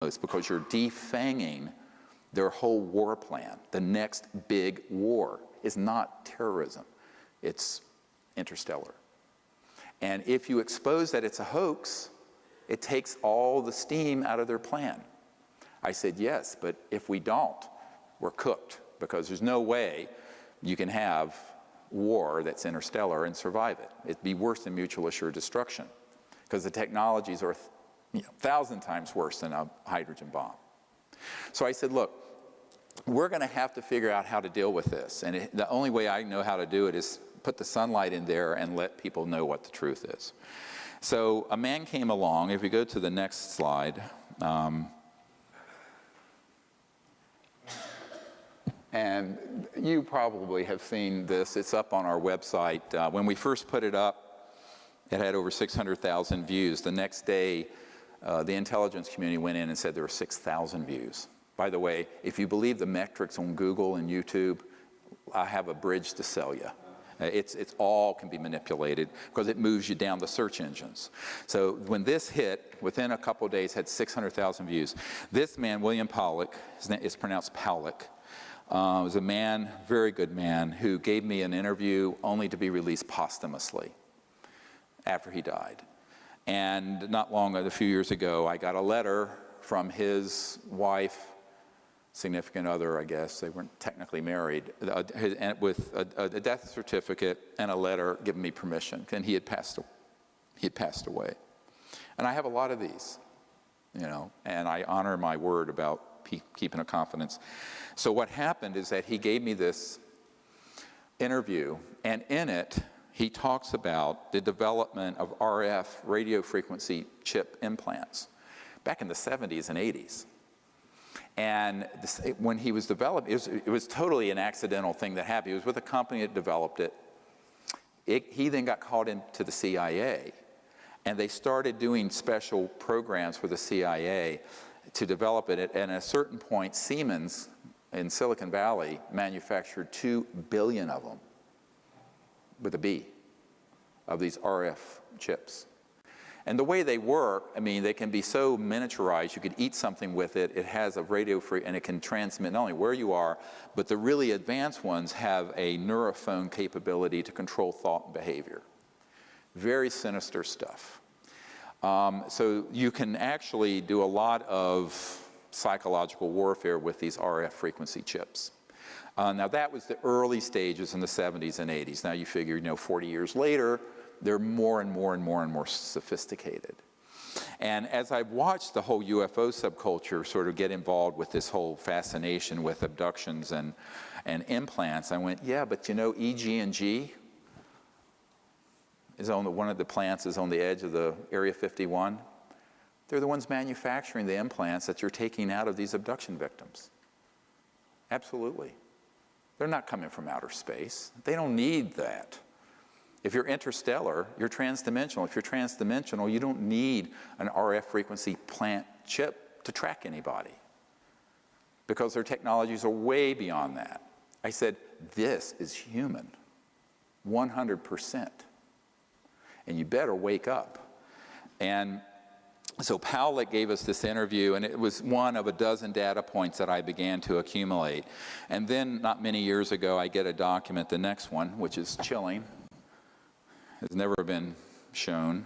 most, because you're defanging their whole war plan. The next big war is not terrorism, it's interstellar. And if you expose that it's a hoax, it takes all the steam out of their plan. I said, yes, but if we don't, we're cooked, because there's no way you can have war that's interstellar and survive it. It'd be worse than mutual assured destruction, because the technologies are 1,000 times worse than a hydrogen bomb. So I said, look, we're going to have to figure out how to deal with this. And the only way I know how to do it is put the sunlight in there and let people know what the truth is. So a man came along. If we go to the next slide. And you probably have seen this. It's up on our website. When we first put it up, it had over 600,000 views. The next day, the intelligence community went in and said there were 6,000 views. By the way, if you believe the metrics on Google and YouTube, I have a bridge to sell you. It's all can be manipulated because it moves you down the search engines. So when this hit, within a couple of days, had 600,000 views. This man, William Pollack, his name is pronounced Powlick, was a man, very good man, who gave me an interview only to be released posthumously after he died. And not long, a few years ago, I got a letter from his wife, significant other, I guess, they weren't technically married, with a death certificate and a letter giving me permission, and he had passed away. And I have a lot of these, and I honor my word about keeping a confidence. So what happened is that he gave me this interview, and in it, he talks about the development of RF radio frequency chip implants back in the 70s and 80s. And when he was developing, it was totally an accidental thing that happened. He was with a company that developed it. He then got called into the CIA, and they started doing special programs for the CIA to develop it. And at a certain point, Siemens in Silicon Valley manufactured 2 billion of them, with a B, of these RF chips. And the way they work, I mean, they can be so miniaturized, you could eat something with it, it has a radio free, and it can transmit not only where you are, but the really advanced ones have a neurophone capability to control thought and behavior. Very sinister stuff. So you can actually do a lot of psychological warfare with these RF frequency chips. Now that was the early stages in the 70s and 80s. Now you figure, 40 years later, they're more and more and more and more sophisticated. And as I've watched the whole UFO subculture sort of get involved with this whole fascination with abductions and implants, I went, yeah, but EG&G is one of the plants is on the edge of the Area 51. They're the ones manufacturing the implants that you're taking out of these abduction victims. Absolutely. They're not coming from outer space. They don't need that. If you're interstellar, you're transdimensional. If you're transdimensional, you don't need an RF frequency plant chip to track anybody, because their technologies are way beyond that. I said, this is human, 100%. And you better wake up. And so Powlick gave us this interview, and it was one of a dozen data points that I began to accumulate. And then, not many years ago, I get a document, the next one, which is chilling. Has never been shown.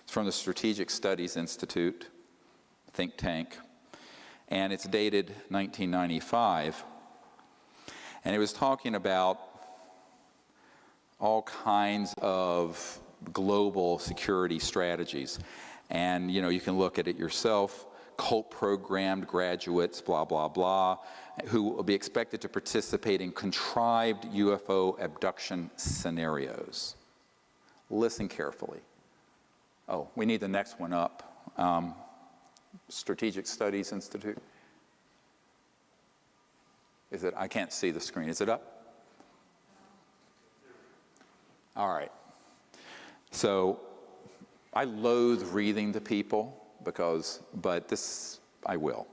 It's from the Strategic Studies Institute, think tank, and it's dated 1995. And it was talking about all kinds of global security strategies. And you can look at it yourself, cult-programmed graduates, blah, blah, blah, who will be expected to participate in contrived UFO abduction scenarios. Listen carefully. Oh, we need the next one up. Strategic Studies Institute. Is it? I can't see the screen. Is it up? All right. So I loathe reading to people but this I will.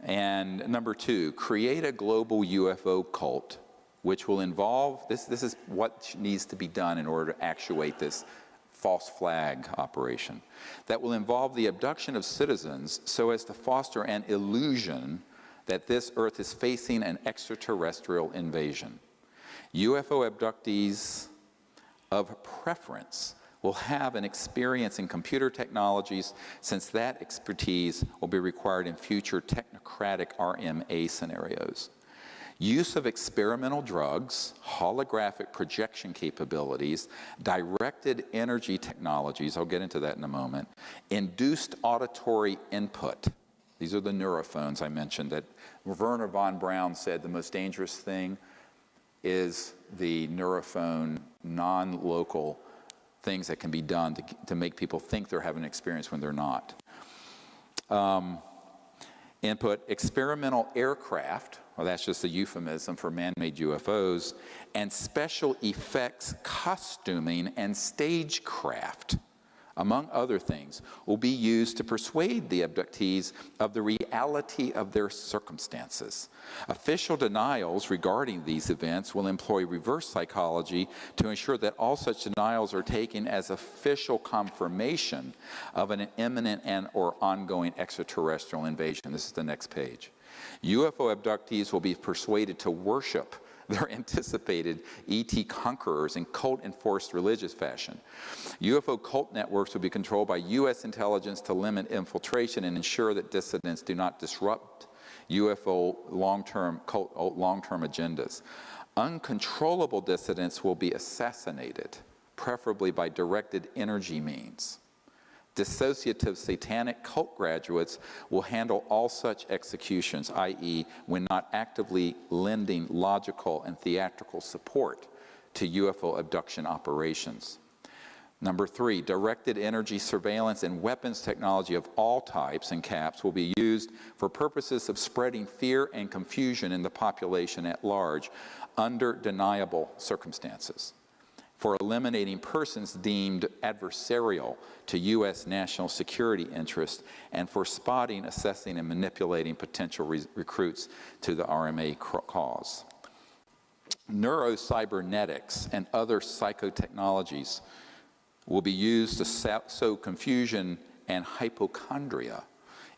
And number 2, create a global UFO cult, which will involve, this is what needs to be done in order to actuate this false flag operation that will involve the abduction of citizens so as to foster an illusion that this Earth is facing an extraterrestrial invasion. UFO abductees of preference will have an experience in computer technologies, since that expertise will be required in future technocratic RMA scenarios. Use of experimental drugs, holographic projection capabilities, directed energy technologies, I'll get into that in a moment, induced auditory input. These are the neurophones I mentioned that Werner von Braun said the most dangerous thing is the neurophone, non-local things that can be done to make people think they're having an experience when they're not. Input, experimental aircraft, well, that's just a euphemism for man-made UFOs, and special effects costuming and stagecraft, among other things, will be used to persuade the abductees of the reality of their circumstances. Official denials regarding these events will employ reverse psychology to ensure that all such denials are taken as official confirmation of an imminent and or ongoing extraterrestrial invasion. This is the next page. UFO abductees will be persuaded to worship their anticipated ET conquerors in cult-enforced religious fashion. UFO cult networks will be controlled by U.S. intelligence to limit infiltration and ensure that dissidents do not disrupt UFO long-term agendas. Uncontrollable dissidents will be assassinated, preferably by directed energy means. Dissociative satanic cult graduates will handle all such executions, i.e., when not actively lending logical and theatrical support to UFO abduction operations. Number 3, directed energy surveillance and weapons technology of all types and caps will be used for purposes of spreading fear and confusion in the population at large under deniable circumstances, for eliminating persons deemed adversarial to U.S. national security interests, and for spotting, assessing, and manipulating potential recruits to the RMA cause. Neurocybernetics and other psychotechnologies will be used to sow confusion and hypochondria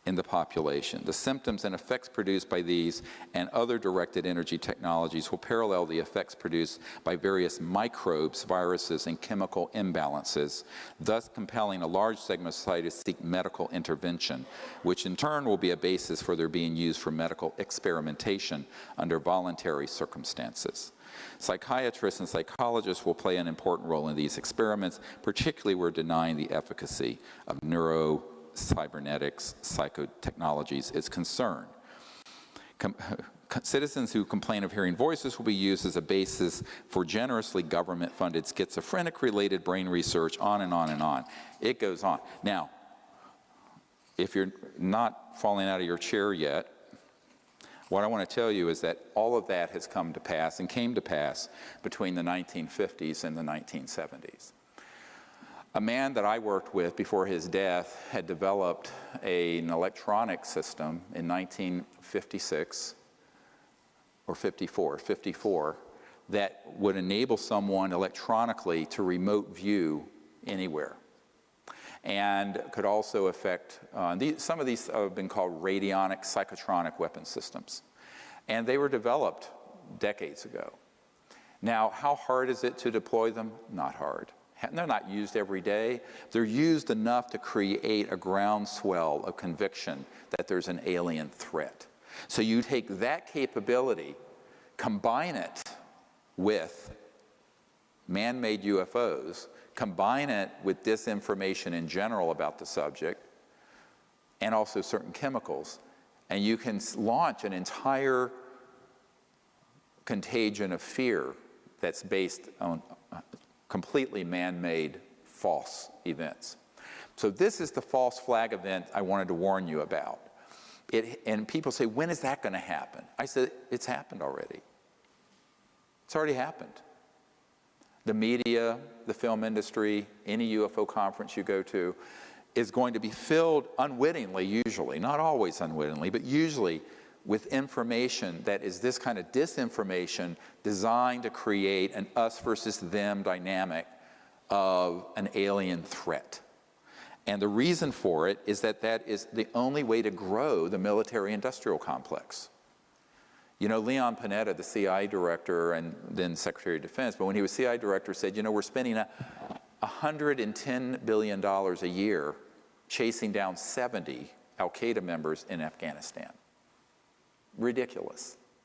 in the population. The symptoms and effects produced by these and other directed energy technologies will parallel the effects produced by various microbes, viruses, and chemical imbalances, thus compelling a large segment of society to seek medical intervention, which in turn will be a basis for their being used for medical experimentation under voluntary circumstances. Psychiatrists and psychologists will play an important role in these experiments, particularly where denying the efficacy of cybernetics, psychotechnologies is concerned. Citizens who complain of hearing voices will be used as a basis for generously government-funded schizophrenic-related brain research, on and on and on. It goes on. Now, if you're not falling out of your chair yet, what I want to tell you is that all of that has come to pass and came to pass between the 1950s and the 1970s. A man that I worked with before his death had developed an electronic system in 1956 or 54, that would enable someone electronically to remote view anywhere, and could also affect, some of these have been called radionic psychotronic weapon systems, and they were developed decades ago. Now, how hard is it to deploy them? Not hard. They're not used every day. They're used enough to create a groundswell of conviction that there's an alien threat. So you take that capability, combine it with man-made UFOs, combine it with disinformation in general about the subject, and also certain chemicals, and you can launch an entire contagion of fear that's based on completely man-made false events. So this is the false flag event I wanted to warn you about. And people say, when is that going to happen? I said, it's happened already. It's already happened. The media, the film industry, any UFO conference you go to is going to be filled unwittingly, usually, not always unwittingly, but usually with information that is this kind of disinformation designed to create an us versus them dynamic of an alien threat. And the reason for it is that that is the only way to grow the military-industrial complex. You know, Leon Panetta, the CI director and then Secretary of Defense, but when he was CI director, said, you know, we're spending $110 billion a year chasing down 70 al-Qaeda members in Afghanistan. Ridiculous.